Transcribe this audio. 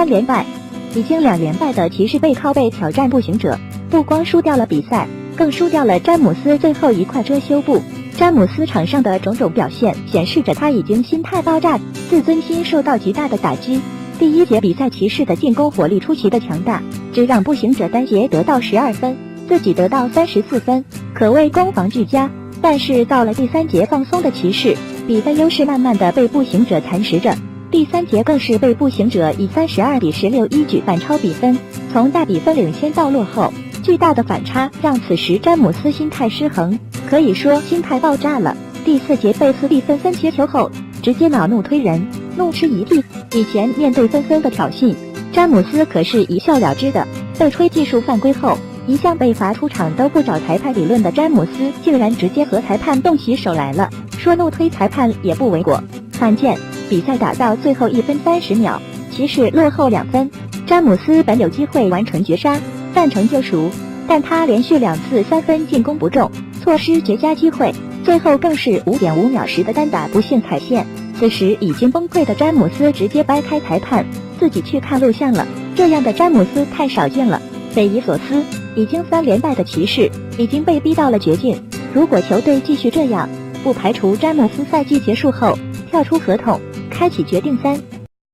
3连败。已经2连败的骑士背靠背挑战步行者，不光输掉了比赛，更输掉了詹姆斯最后一块遮羞布。詹姆斯场上的种种表现显示着他已经心态爆炸，自尊心受到极大的打击。第一节比赛骑士的进攻火力出奇的强大，只让步行者单节得到12分，自己得到34分，可谓攻防俱佳。但是到了第3节，放松的骑士比分优势慢慢的被步行者蚕食着。第3节更是被步行者以32-16一举反超比分，从大比分领先到落后，巨大的反差让此时詹姆斯心态失衡，可以说心态爆炸了。第4节被斯蒂芬森切球后，直接恼怒推人，怒斥一地。以前面对纷纷的挑衅，詹姆斯可是一笑了之的。被吹技术犯规后，一向被罚出场都不找裁判理论的詹姆斯，竟然直接和裁判动起手来了，说怒推裁判也不为过。罕见，比赛打到最后1分30秒，骑士落后2分，詹姆斯本有机会完成绝杀，半成救赎，但他连续2次3分进攻不中，错失绝佳机会，最后更是5.5秒时的单打不幸踩线。此时已经崩溃的詹姆斯直接掰开裁判，自己去看录像了。这样的詹姆斯太少见了，匪夷所思。已经3连败的骑士已经被逼到了绝境，如果球队继续这样，不排除詹姆斯赛季结束后跳出合同，开启决定3。